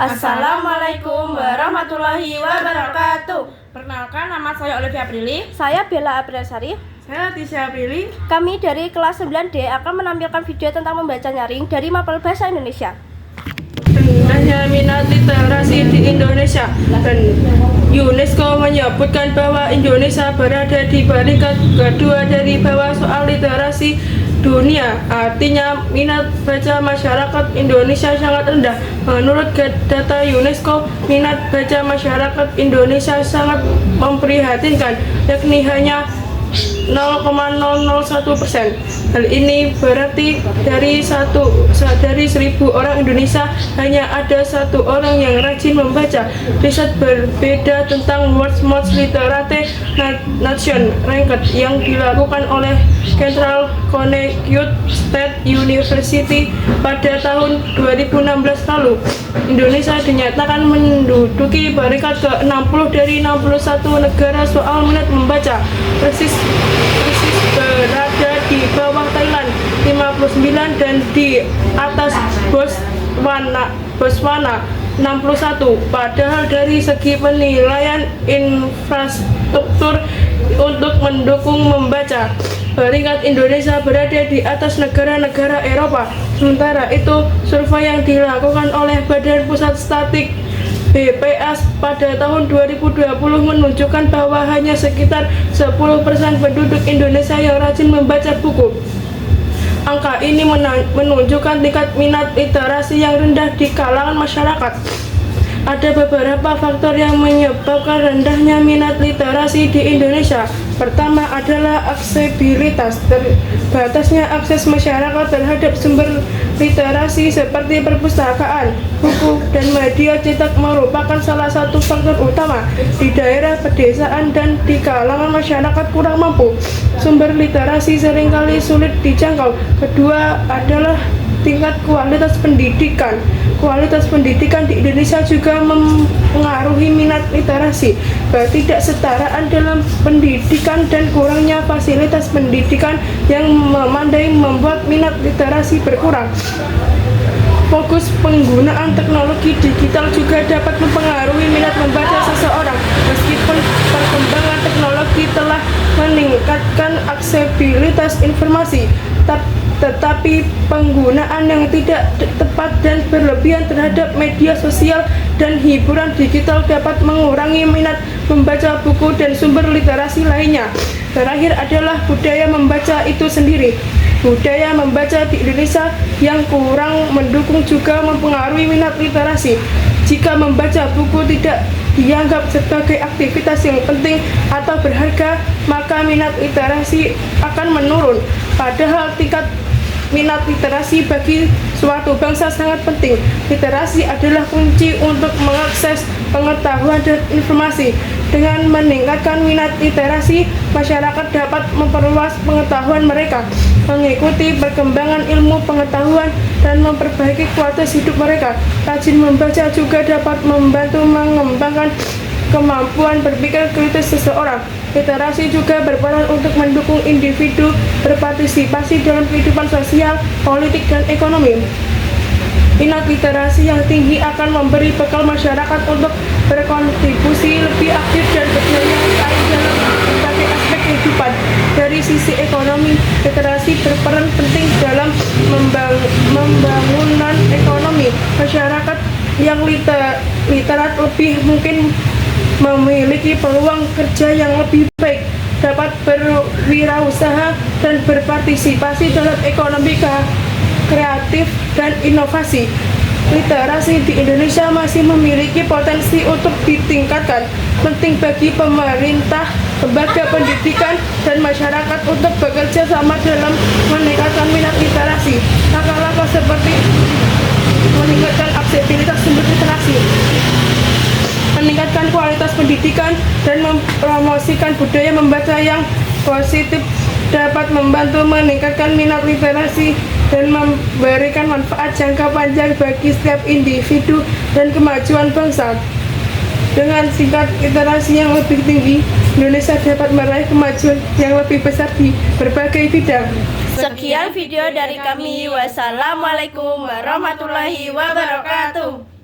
Assalamualaikum warahmatullahi wabarakatuh. Perkenalkan, nama saya Olivia Prilly. Saya Bella Apriasari. Saya Tisha Prilly. Kami dari kelas 9D akan menampilkan video tentang membaca nyaring dari Mapel Bahasa Indonesia. Rendahnya minat literasi di Indonesia, dan UNESCO menyebutkan bahwa Indonesia berada di peringkat kedua dari bawah soal literasi dunia. Artinya minat baca masyarakat Indonesia sangat rendah. Menurut data UNESCO, minat baca masyarakat Indonesia sangat memprihatinkan, yakni hanya 0,001%. Hal ini berarti dari 1.000 orang Indonesia hanya ada 1 orang yang rajin membaca. Riset berbeda tentang World Most Literate Nation Ranked yang dilakukan oleh Central Connecticut State University pada tahun 2016 lalu. Indonesia dinyatakan menduduki peringkat ke-60 dari 61 negara soal minat membaca. Persis berada di bawah Thailand 59 dan di atas Botswana 61. Padahal dari segi penilaian infrastruktur untuk mendukung membaca, peringkat Indonesia berada di atas negara-negara Eropa. Sementara itu, survei yang dilakukan oleh Badan Pusat Statistik BPS pada tahun 2020 menunjukkan bahwa hanya sekitar 10% penduduk Indonesia yang rajin membaca buku. Angka ini menunjukkan tingkat minat literasi yang rendah di kalangan masyarakat. Ada beberapa faktor yang menyebabkan rendahnya minat literasi di Indonesia. Pertama adalah aksesibilitas. Terbatasnya akses masyarakat terhadap sumber literasi seperti perpustakaan, buku, dan media cetak merupakan salah satu faktor utama. Di daerah pedesaan dan di kalangan masyarakat kurang mampu, sumber literasi seringkali sulit dijangkau. Kedua adalah tingkat kualitas pendidikan. Kualitas pendidikan di Indonesia juga mempengaruhi minat literasi. Ketidaksetaraan dalam pendidikan dan kurangnya fasilitas pendidikan yang memadai membuat minat literasi berkurang. Fokus penggunaan teknologi digital juga dapat mempengaruhi minat membaca seseorang. Meskipun perkembangan teknologi telah meningkatkan aksesibilitas informasi, tetapi penggunaan yang tidak tepat dan berlebihan terhadap media sosial dan hiburan digital dapat mengurangi minat membaca buku dan sumber literasi lainnya. Terakhir adalah budaya membaca itu sendiri. Budaya membaca di Indonesia yang kurang mendukung juga mempengaruhi minat literasi. Jika membaca buku tidak dianggap sebagai aktivitas yang penting atau berharga, maka minat literasi akan menurun. Padahal tingkat minat literasi bagi suatu bangsa sangat penting. Literasi adalah kunci untuk mengakses pengetahuan dan informasi. Dengan meningkatkan minat literasi, masyarakat dapat memperluas pengetahuan mereka, mengikuti perkembangan ilmu pengetahuan, dan memperbaiki kualitas hidup mereka. Rajin membaca juga dapat membantu mengembangkan kemampuan berpikir kritis seseorang. Literasi juga berperan untuk mendukung individu berpartisipasi dalam kehidupan sosial, politik, dan ekonomi. Minat literasi yang tinggi akan memberi bekal masyarakat untuk berkontribusi lebih aktif dan berdaya saing dalam berbagai aspek kehidupan. Dari sisi ekonomi, literasi berperan penting dalam membangunan ekonomi. Masyarakat yang literat lebih mungkin memiliki peluang kerja yang lebih baik, dapat berwirausaha dan berpartisipasi dalam ekonomi kreatif dan inovasi. Literasi di Indonesia masih memiliki potensi untuk ditingkatkan. Penting bagi pemerintah, lembaga pendidikan, dan masyarakat untuk bekerja sama dalam meningkatkan minat literasi. Langkah-langkah seperti meningkatkan aksesibilitas sumber literasi, meningkatkan kualitas pendidikan, dan mempromosikan budaya membaca yang positif dapat membantu meningkatkan minat literasi dan memberikan manfaat jangka panjang bagi setiap individu dan kemajuan bangsa. Dengan tingkat literasi yang lebih tinggi, Indonesia dapat meraih kemajuan yang lebih besar di berbagai bidang. Sekian video dari kami. Wassalamualaikum warahmatullahi wabarakatuh.